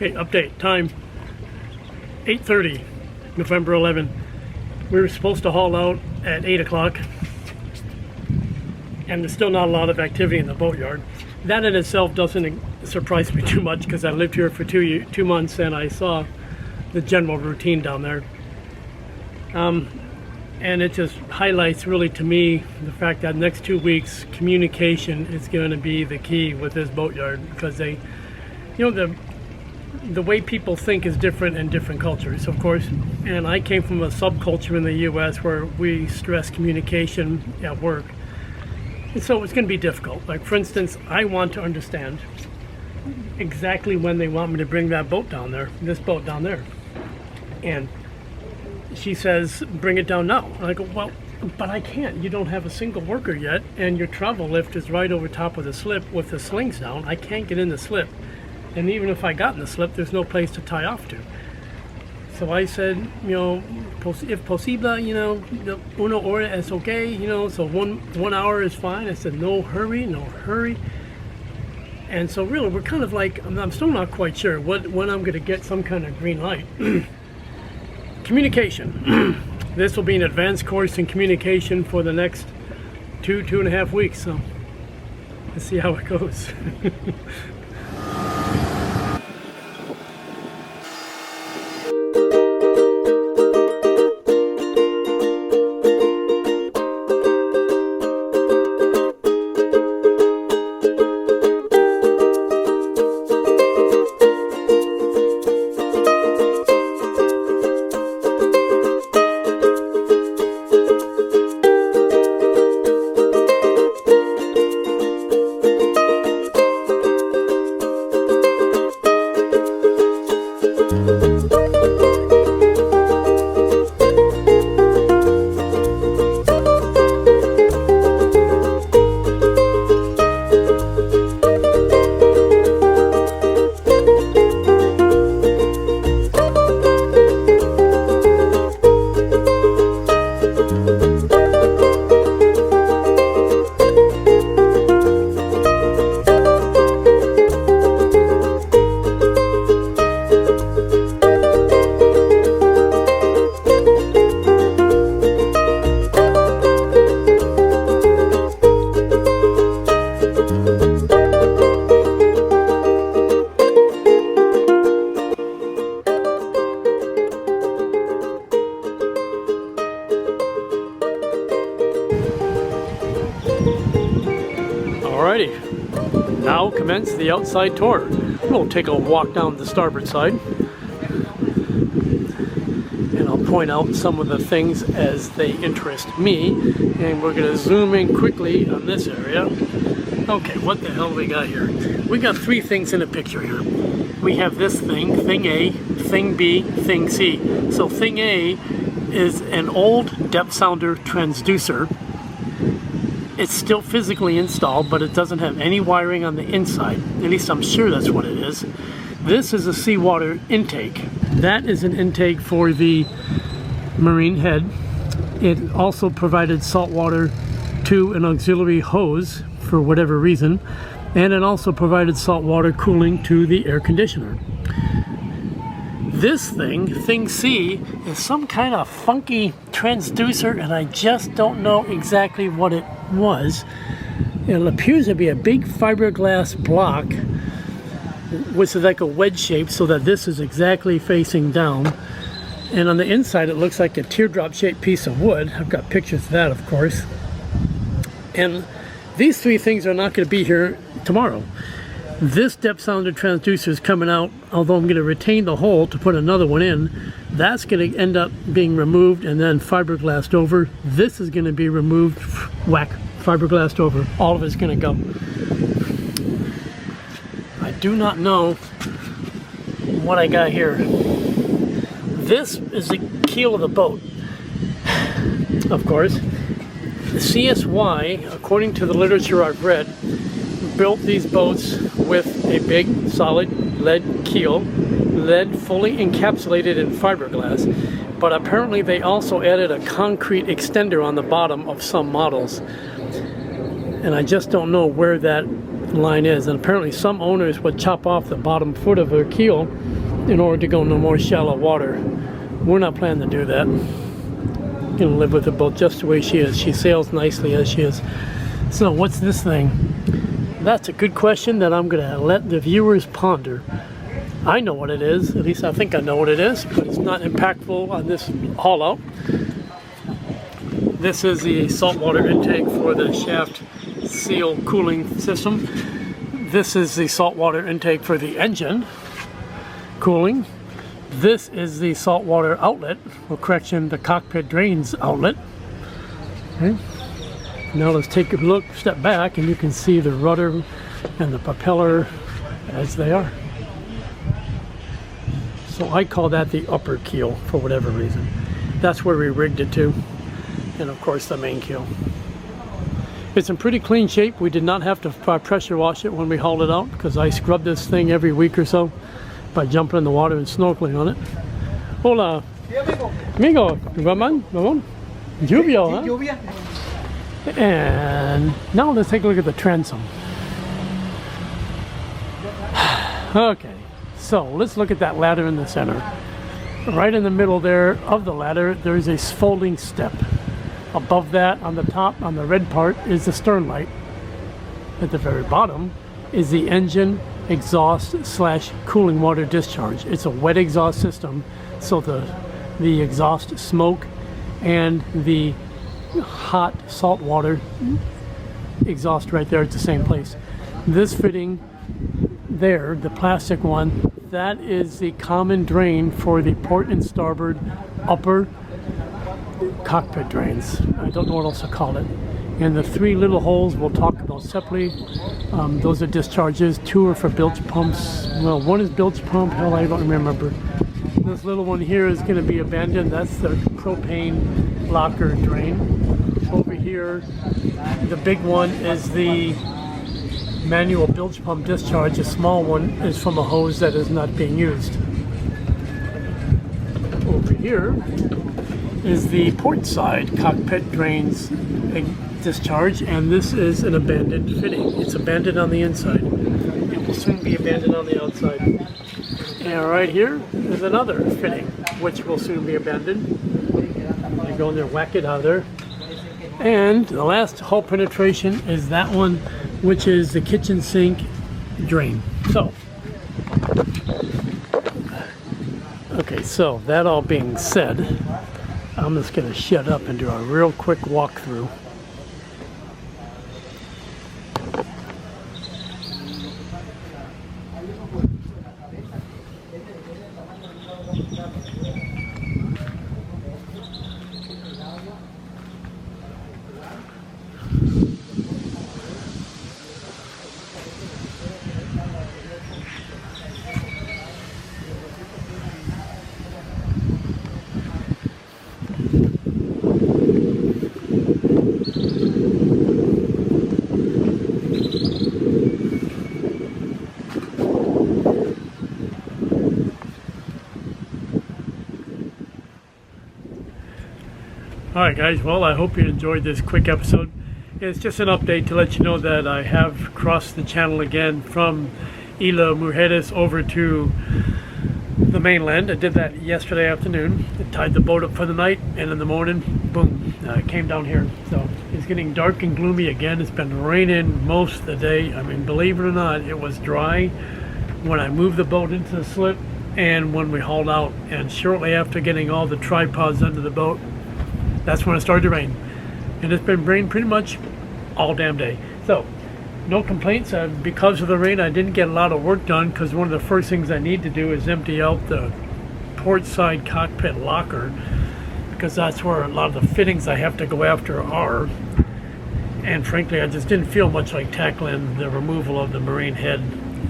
Okay, update time 8:30, November 11. We were supposed to haul out at 8 o'clock, and there's still not a lot of activity in the boatyard. That in itself doesn't surprise me too much because I lived here for 2 months and I saw the general routine down there. And it just highlights really to me the fact that next 2 weeks communication is going to be the key with this boatyard, because they, you know, the way people think is different in different cultures, of course. And I came from a subculture in the US where we stress communication at work. And so it's going to be difficult. Like, for instance, I want to understand exactly when they want me to bring that boat down there, this boat down there. And she says, bring it down now. And I go, well, but I can't. You don't have a single worker yet, and your travel lift is right over top of the slip with the slings down. I can't get in the slip. And even if I got in the slip, there's no place to tie off to. So I said, you know, if posible, you know, una hora es okay, you know, so one hour is fine. I said, no hurry, no hurry. And so really, we're kind of like, I'm still not quite sure when I'm going to get some kind of green light. Communication. This will be an advanced course in communication for the next 2.5 weeks. So let's see how it goes. Alrighty, now commence the outside tour. We'll take a walk down the starboard side, and I'll point out some of the things as they interest me, and we're going to zoom in quickly on this area. Okay, what the hell we got here? We got three things in a picture here. We have this thing, thing A, thing B, thing C. So thing A is an old depth sounder transducer. It's still physically installed, but it doesn't have any wiring on the inside. At least I'm sure that's what it is. This is a seawater intake. That is an intake for the marine head. It also provided salt water to an auxiliary hose for whatever reason, and it also provided salt water cooling to the air conditioner. This thing, thing C, is some kind of funky transducer, and I just don't know exactly what it was. It appears to be a big fiberglass block, which is like a wedge shape, so that this is exactly facing down. And on the inside, it looks like a teardrop-shaped piece of wood. I've got pictures of that, of course. And these three things are not going to be here tomorrow. This depth sounder transducer is coming out, although I'm going to retain the hole to put another one in. That's going to end up being removed and then fiberglassed over. This is going to be removed, whack, fiberglassed over. All of it's going to go. I do not know what I got here. This is the keel of the boat, of course. The CSY, according to the literature I've read, built these boats with a big solid lead keel, lead fully encapsulated in fiberglass, but apparently they also added a concrete extender on the bottom of some models, and I just don't know where that line is. And apparently some owners would chop off the bottom foot of her keel in order to go into more shallow water. We're not planning to do that. Gonna live with the boat just the way she is. She sails nicely as she is. So what's this thing? That's a good question that I'm gonna let the viewers ponder. I know what it is, at least I think I know what it is, but it's not impactful on this haul out. This is the saltwater intake for the shaft seal cooling system. This is the saltwater intake for the engine cooling. This is the saltwater outlet, or correction, the cockpit drains outlet. Okay. Now let's take a look, step back, and you can see the rudder and the propeller as they are. So I call that the upper keel for whatever reason. That's where we rigged it to. And of course the main keel. It's in pretty clean shape. We did not have to pressure wash it when we hauled it out because I scrub this thing every week or so by jumping in the water and snorkeling on it. Hola. Amigo, vamos? Lluvia, huh? And now let's take a look at the transom. Okay, so let's look at that ladder in the center. Right in the middle there of the ladder, there's a folding step. Above that, on the top, on the red part, is the stern light. At the very bottom is the engine exhaust / cooling water discharge. It's a wet exhaust system, so the exhaust smoke and the hot salt water exhaust right there at the same place. This fitting there, the plastic one, that is the common drain for the port and starboard upper cockpit drains. I don't know what else to call it. And the three little holes we'll talk about separately. Those are discharges. 2 are for bilge pumps. Well, 1 is bilge pump. Hell, I don't remember. This little one here is going to be abandoned. That's the propane locker drain. Over here, the big one is the manual bilge pump discharge. The small one is from a hose that is not being used. Over here is the port side cockpit drains discharge, and this is an abandoned fitting. It's abandoned on the inside. It will soon be abandoned on the outside. And right here is another fitting, which will soon be abandoned. You go in there, whack it out of there. And the last hull penetration is that one, which is the kitchen sink drain. So, okay, so that all being said, I'm just going to shut up and do a real quick walkthrough. Alright guys, well, I hope you enjoyed this quick episode. It's just an update to let you know that I have crossed the channel again from Isla Mujeres over to the mainland. I did that yesterday afternoon. I tied the boat up for the night, and in the morning, boom, I came down here. So it's getting dark and gloomy again. It's been raining most of the day. I mean, believe it or not, it was dry when I moved the boat into the slip and when we hauled out. And shortly after getting all the tripods under the boat, that's when it started to rain. And it's been raining pretty much all damn day. So, no complaints. Because of the rain, I didn't get a lot of work done because one of the first things I need to do is empty out the port side cockpit locker, because that's where a lot of the fittings I have to go after are. And frankly, I just didn't feel much like tackling the removal of the marine head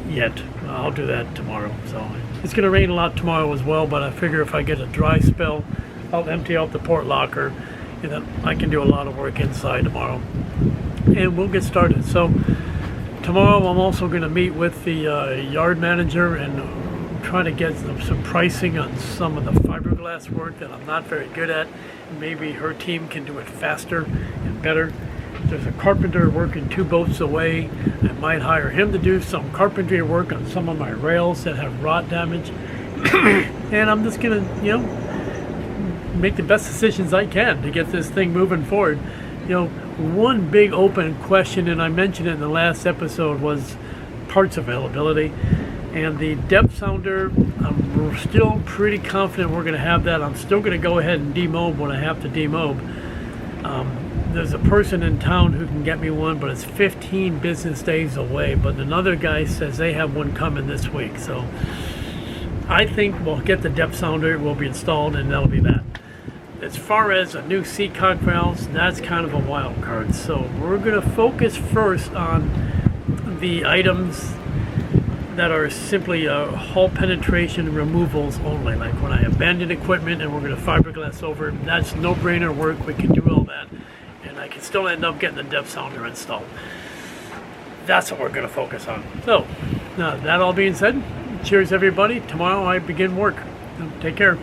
yet. I'll do that tomorrow. So it's going to rain a lot tomorrow as well, but I figure if I get a dry spell, I'll empty out the port locker, and then I can do a lot of work inside tomorrow. And we'll get started. So tomorrow I'm also going to meet with the yard manager and try to get some pricing on some of the fiberglass work that I'm not very good at. Maybe her team can do it faster and better. There's a carpenter working 2 boats away. I might hire him to do some carpentry work on some of my rails that have rot damage. And I'm just gonna, make the best decisions I can to get this thing moving forward. One big open question, and I mentioned it in the last episode, was parts availability. And the depth sounder, I'm still pretty confident we're going to have that. I'm still going to go ahead and demob when I have to demob. There's a person in town who can get me one, but it's 15 business days away. But another guy says they have one coming this week. So I think we'll get the depth sounder, it will be installed, and that'll be that. As far as a new seacock valves, that's kind of a wild card. So we're going to focus first on the items that are simply hull penetration removals only. Like when I abandon equipment and we're going to fiberglass over, that's no-brainer work. We can do all that. And I can still end up getting the depth sounder installed. That's what we're going to focus on. So, now that all being said, cheers everybody. Tomorrow I begin work. Take care.